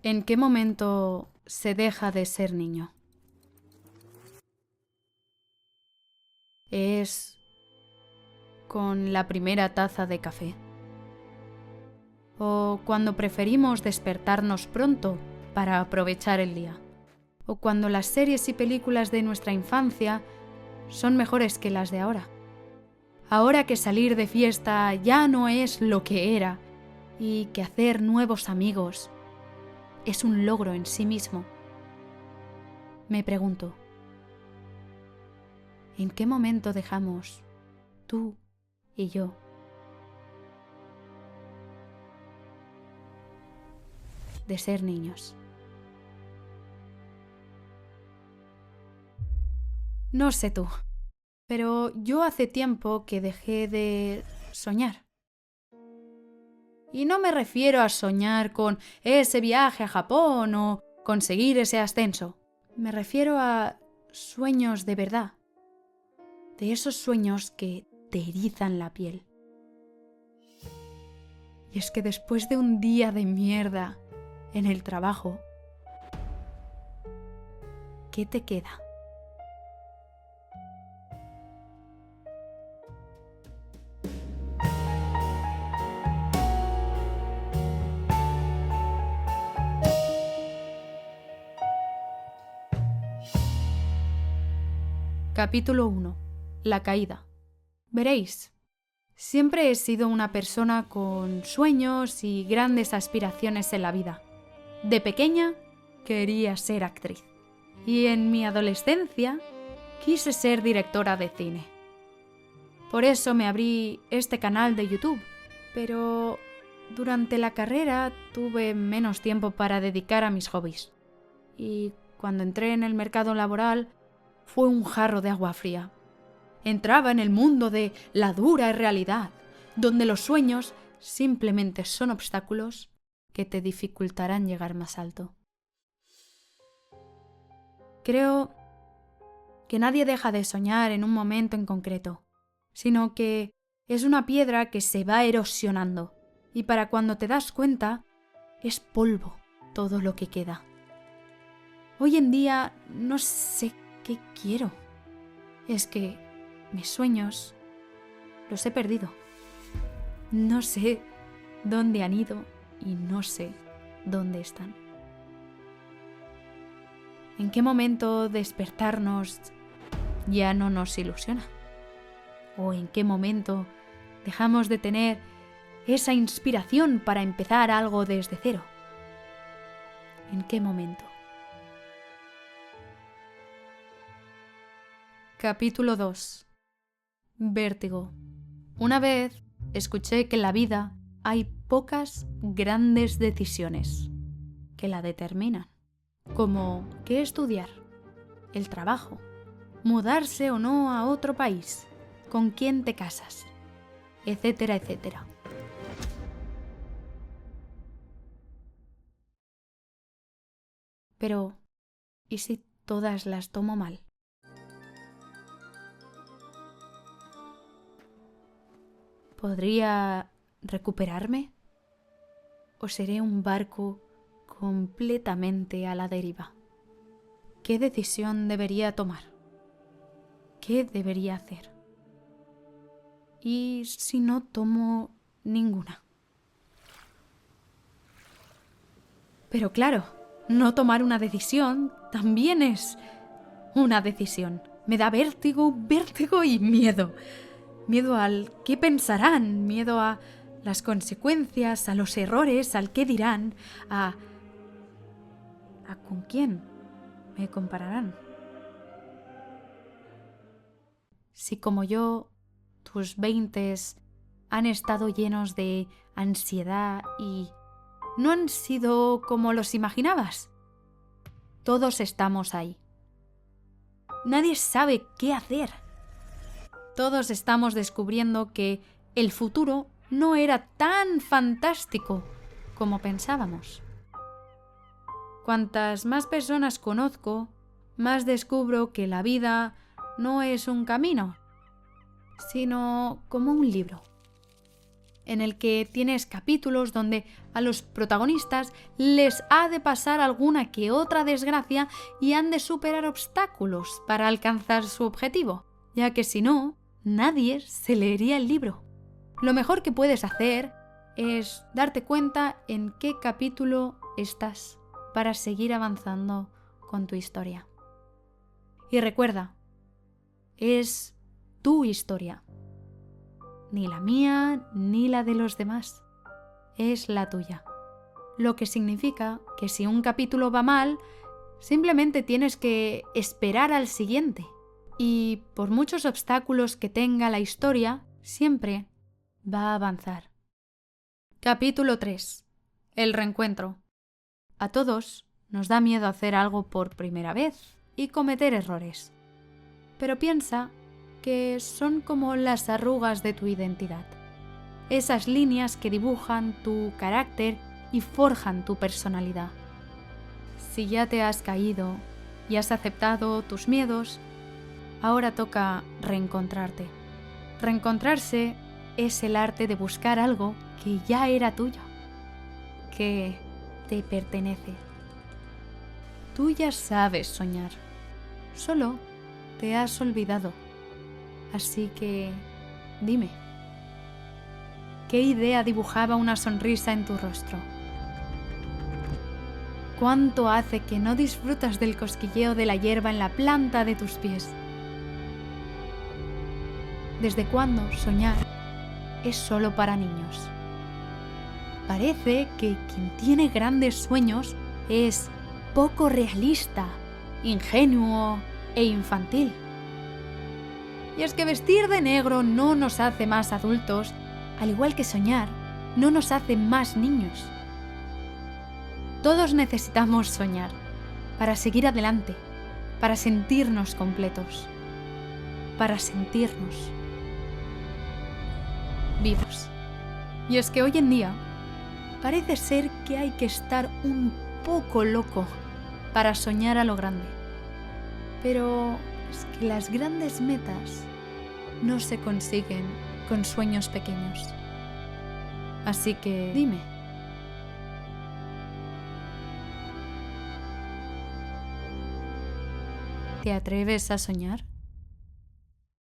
¿En qué momento se deja de ser niño? ¿Es con la primera taza de café? ¿O cuando preferimos despertarnos pronto para aprovechar el día? ¿O cuando las series y películas de nuestra infancia son mejores que las de ahora? Ahora que salir de fiesta ya no es lo que era y que hacer nuevos amigos es un logro en sí mismo. Me pregunto, ¿en qué momento dejamos, tú y yo, de ser niños? No sé tú, pero yo hace tiempo que dejé de soñar. Y no me refiero a soñar con ese viaje a Japón o conseguir ese ascenso. Me refiero a sueños de verdad. De esos sueños que te erizan la piel. Y es que después de un día de mierda en el trabajo, ¿qué te queda? Capítulo 1. La caída. Veréis, siempre he sido una persona con sueños y grandes aspiraciones en la vida. De pequeña quería ser actriz. Y en mi adolescencia quise ser directora de cine. Por eso me abrí este canal de YouTube. Pero durante la carrera tuve menos tiempo para dedicar a mis hobbies. Y cuando entré en el mercado laboral fue un jarro de agua fría. Entraba en el mundo de la dura realidad, donde los sueños simplemente son obstáculos que te dificultarán llegar más alto. Creo que nadie deja de soñar en un momento en concreto, sino que es una piedra que se va erosionando y para cuando te das cuenta es polvo todo lo que queda. Hoy en día no sé qué quiero. Es que mis sueños los he perdido. No sé dónde han ido y no sé dónde están. ¿En qué momento despertarnos ya no nos ilusiona? ¿O en qué momento dejamos de tener esa inspiración para empezar algo desde cero? ¿En qué momento? Capítulo 2. Vértigo. Una vez escuché que en la vida hay pocas grandes decisiones que la determinan, como qué estudiar, el trabajo, mudarse o no a otro país, con quién te casas, etcétera, etcétera. Pero, ¿y si todas las tomo mal? ¿Podría recuperarme? ¿O seré un barco completamente a la deriva? ¿Qué decisión debería tomar? ¿Qué debería hacer? ¿Y si no tomo ninguna? Pero claro, no tomar una decisión también es una decisión. Me da vértigo y miedo. Miedo al qué pensarán, miedo a las consecuencias, a los errores, al qué dirán, a con quién me compararán. Si como yo, tus 20s han estado llenos de ansiedad y no han sido como los imaginabas, todos estamos ahí. Nadie sabe qué hacer. Todos estamos descubriendo que el futuro no era tan fantástico como pensábamos. Cuantas más personas conozco, más descubro que la vida no es un camino, sino como un libro. en el que tienes capítulos donde a los protagonistas les ha de pasar alguna que otra desgracia y han de superar obstáculos para alcanzar su objetivo, ya que si no, nadie se leería el libro. Lo mejor que puedes hacer es darte cuenta en qué capítulo estás para seguir avanzando con tu historia. Y recuerda, es tu historia. Ni la mía ni la de los demás. Es la tuya. Lo que significa que si un capítulo va mal, simplemente tienes que esperar al siguiente. Y por muchos obstáculos que tenga la historia, siempre va a avanzar. Capítulo 3. El reencuentro. A todos nos da miedo hacer algo por primera vez y cometer errores. Pero piensa que son como las arrugas de tu identidad. Esas líneas que dibujan tu carácter y forjan tu personalidad. Si ya te has caído y has aceptado tus miedos, ahora toca reencontrarte. Reencontrarse es el arte de buscar algo que ya era tuyo, que te pertenece. Tú ya sabes soñar, solo te has olvidado. Así que, dime, ¿qué idea dibujaba una sonrisa en tu rostro? ¿Cuánto hace que no disfrutas del cosquilleo de la hierba en la planta de tus pies? ¿Desde cuándo soñar es solo para niños? Parece que quien tiene grandes sueños es poco realista, ingenuo e infantil. Y es que vestir de negro no nos hace más adultos, al igual que soñar no nos hace más niños. Todos necesitamos soñar para seguir adelante, para sentirnos completos, para sentirnos vivos. Y es que hoy en día parece ser que hay que estar un poco loco para soñar a lo grande. Pero es que las grandes metas no se consiguen con sueños pequeños. Así que dime, ¿te atreves a soñar?